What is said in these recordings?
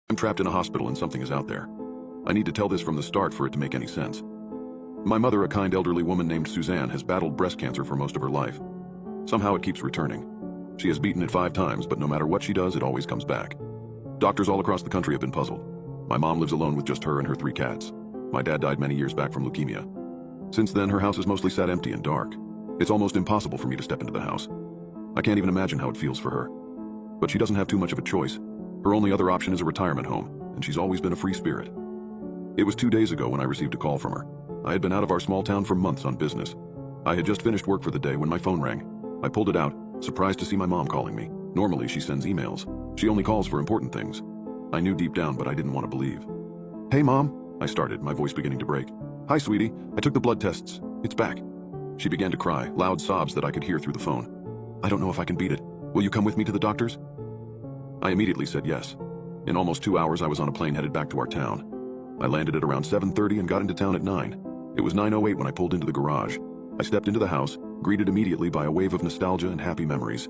I'm trapped in a hospital and something is out there. I need to tell this from the start for it to make any sense. My mother, a kind elderly woman named Suzanne, has battled breast cancer for most of her life. Somehow it keeps returning. She has beaten it 5 times, but no matter what she does, it always comes back. Doctors all across the country have been puzzled. My mom lives alone with just her and her 3 cats. My dad died many years back from leukemia. Since then, her house has mostly sat empty and dark. It's almost impossible for me to step into the house. I can't even imagine how it feels for her. But she doesn't have too much of a choice. Her only other option is a retirement home, and she's always been a free spirit. It was 2 days ago when I received a call from her. I had been out of our small town for months on business. I had just finished work for the day when my phone rang. I pulled it out, surprised to see my mom calling me. Normally she sends emails. She only calls for important things. I knew deep down, but I didn't want to believe. "Hey, Mom," I started, my voice beginning to break. "Hi, sweetie. I took the blood tests. It's back." She began to cry, loud sobs that I could hear through the phone. "I don't know if I can beat it. Will you come with me to the doctor's?" I immediately said yes. In almost 2 hours, I was on a plane headed back to our town. I landed at around 7:30 and got into town at 9. It was 9:08 when I pulled into the garage. I stepped into the house, greeted immediately by a wave of nostalgia and happy memories.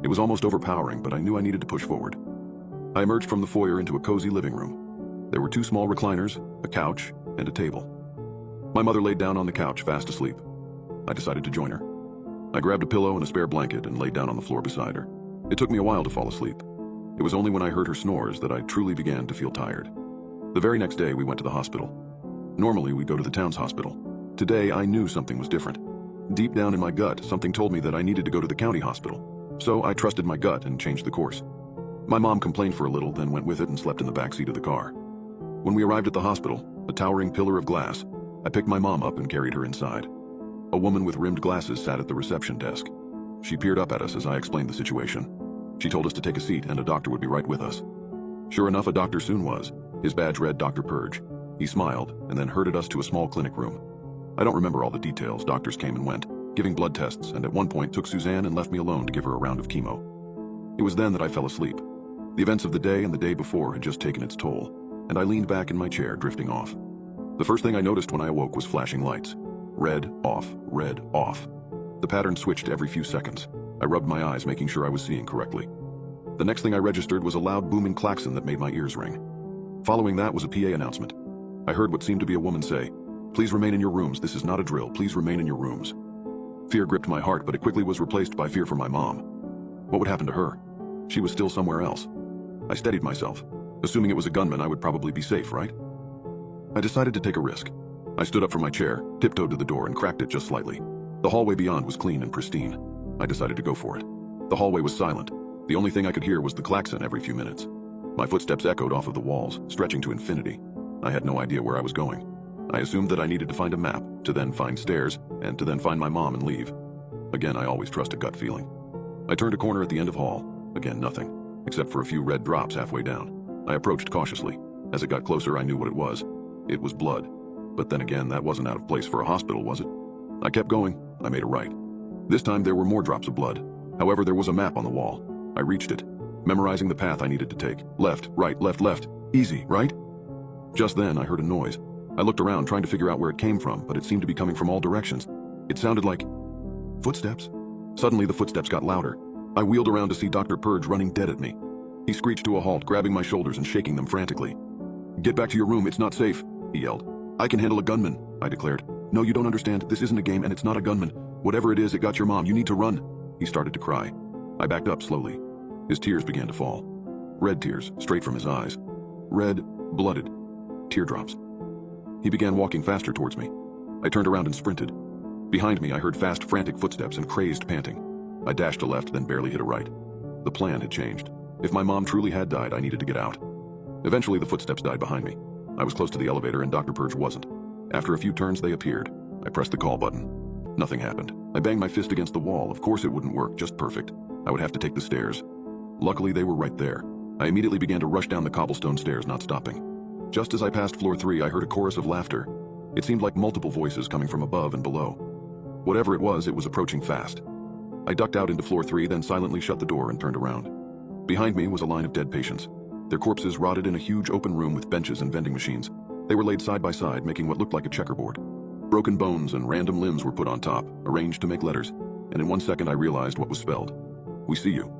It was almost overpowering, but I knew I needed to push forward. I emerged from the foyer into a cozy living room. There were 2 small recliners, a couch, and a table. My mother laid down on the couch, fast asleep. I decided to join her. I grabbed a pillow and a spare blanket and laid down on the floor beside her. It took me a while to fall asleep. It was only when I heard her snores that I truly began to feel tired. The very next day, we went to the hospital. Normally, we go to the town's hospital. Today, I knew something was different. Deep down in my gut, something told me that I needed to go to the county hospital. So I trusted my gut and changed the course. My mom complained for a little, then went with it and slept in the backseat of the car. When we arrived at the hospital, a towering pillar of glass, I picked my mom up and carried her inside. A woman with rimmed glasses sat at the reception desk. She peered up at us as I explained the situation. She told us to take a seat and a doctor would be right with us. Sure enough, a doctor soon was. His badge read Dr. Purge. He smiled and then herded us to a small clinic room. I don't remember all the details. Doctors came and went, giving blood tests, and at one point took Suzanne and left me alone to give her a round of chemo. It was then that I fell asleep. The events of the day and the day before had just taken its toll, and I leaned back in my chair, drifting off. The first thing I noticed when I awoke was flashing lights. Red, off, red, off. The pattern switched every few seconds. I rubbed my eyes, making sure I was seeing correctly. The next thing I registered was a loud booming klaxon that made my ears ring. Following that was a PA announcement. I heard what seemed to be a woman say, "Please remain in your rooms. This is not a drill. Please remain in your rooms." Fear gripped my heart, but it quickly was replaced by fear for my mom. What would happen to her? She was still somewhere else. I steadied myself. Assuming it was a gunman, I would probably be safe, right? I decided to take a risk. I stood up from my chair, tiptoed to the door, and cracked it just slightly. The hallway beyond was clean and pristine. I decided to go for it. The hallway was silent. The only thing I could hear was the klaxon every few minutes. My footsteps echoed off of the walls, stretching to infinity. I had no idea where I was going. I assumed that I needed to find a map, to then find stairs, and to then find my mom and leave. Again, I always trust a gut feeling. I turned a corner at the end of hall. Again, nothing, except for a few red drops halfway down. I approached cautiously. As it got closer, I knew what it was. It was blood. But then again, that wasn't out of place for a hospital, was it? I kept going. I made a right. This time there were more drops of blood. However, there was a map on the wall. I reached it, memorizing the path I needed to take. Left, right, left, left. Easy, right? Just then, I heard a noise. I looked around, trying to figure out where it came from, but it seemed to be coming from all directions. It sounded like footsteps. Suddenly, the footsteps got louder. I wheeled around to see Dr. Purge running dead at me. He screeched to a halt, grabbing my shoulders and shaking them frantically. "Get back to your room, it's not safe," he yelled. "I can handle a gunman," I declared. "No, you don't understand. This isn't a game and it's not a gunman. Whatever it is, it got your mom. You need to run." He started to cry. I backed up slowly. His tears began to fall. Red tears, straight from his eyes. Red, blooded. Teardrops. He began walking faster towards me. I turned around and sprinted. Behind me, I heard fast, frantic footsteps and crazed panting. I dashed a left, then barely hit a right. The plan had changed. If my mom truly had died, I needed to get out. Eventually, the footsteps died behind me. I was close to the elevator and Dr. Purge wasn't. After a few turns, they appeared. I pressed the call button. Nothing happened. I banged my fist against the wall. Of course it wouldn't work, just perfect. I would have to take the stairs. Luckily, they were right there. I immediately began to rush down the cobblestone stairs, not stopping. Just as I passed floor 3, I heard a chorus of laughter. It seemed like multiple voices coming from above and below. Whatever it was approaching fast. I ducked out into floor 3, then silently shut the door and turned around. Behind me was a line of dead patients. Their corpses rotted in a huge open room with benches and vending machines. They were laid side by side, making what looked like a checkerboard. Broken bones and random limbs were put on top, arranged to make letters, and in 1 second I realized what was spelled. "We see you."